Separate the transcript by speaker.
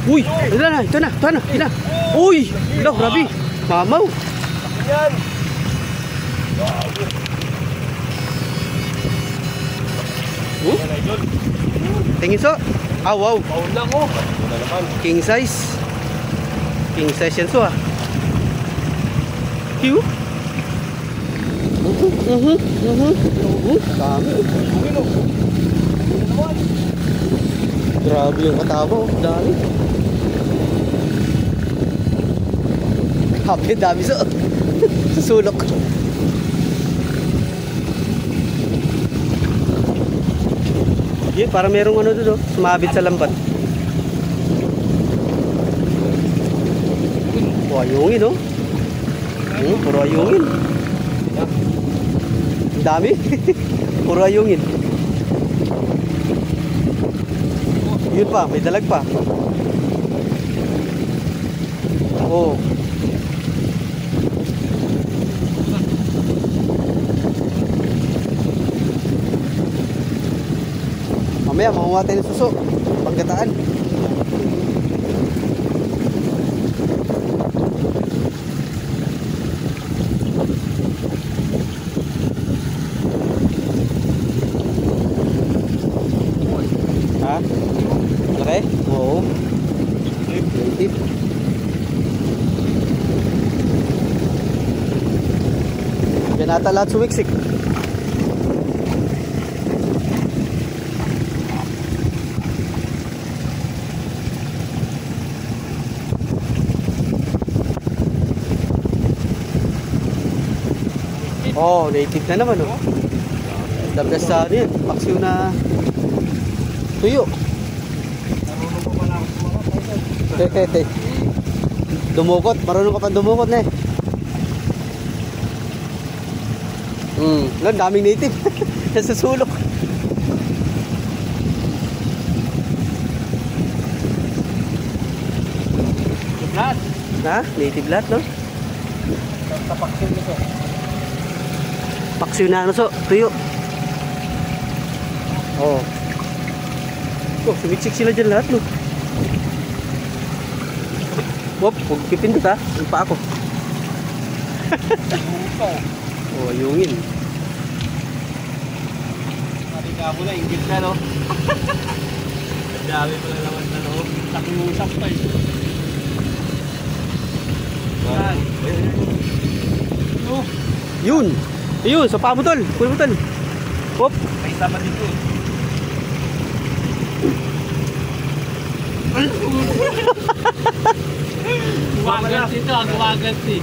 Speaker 1: Uy! Ito na, ito na, ito na, ito na. Uy! Ito, grabe. Mamaw.
Speaker 2: Yan.
Speaker 1: Tingin so. Ah, wow.
Speaker 2: Paul lang oh.
Speaker 1: King size. King size yan so ah. Q. Dami. Grabe yung katabo. Dami. Happy dami so. Susulok. Yeah, para merong ano doon, sumabit sa lambat. Oh, ayungin, oh. Puro ayungin. Dami. Puro ayungin. Yun pa, may dalag pa. Oh. Mamaya, makuha tayo ng suso. Panggataan. Ha? Malaki? Oo. Native. Yan ata lahat sumiksik. Oh, native na naman oh. The best sa rin, paksiw na tuyo. Dumukot, marunong ka pa dumukot na eh. Lang daming native. Nasa sulok.
Speaker 2: Lahat.
Speaker 1: Ha? Native lahat no?
Speaker 2: Sa paksiw nito.
Speaker 1: Paksiw na ano so, tuyo. Oh. Oh, sumiksik sila dyan lahat no. Wop, huwag pipindot ha. Yung pa ako. Oh, ayungin.
Speaker 2: Marikabo na, inggit na no. Dami pala naman na no. Takimusap pa eh. Yan.
Speaker 1: Yun. Ayun, sa paa mo tol. Kunin mo tol. Hop.
Speaker 2: May sama dito eh. Gumaganti ito, gumaganti.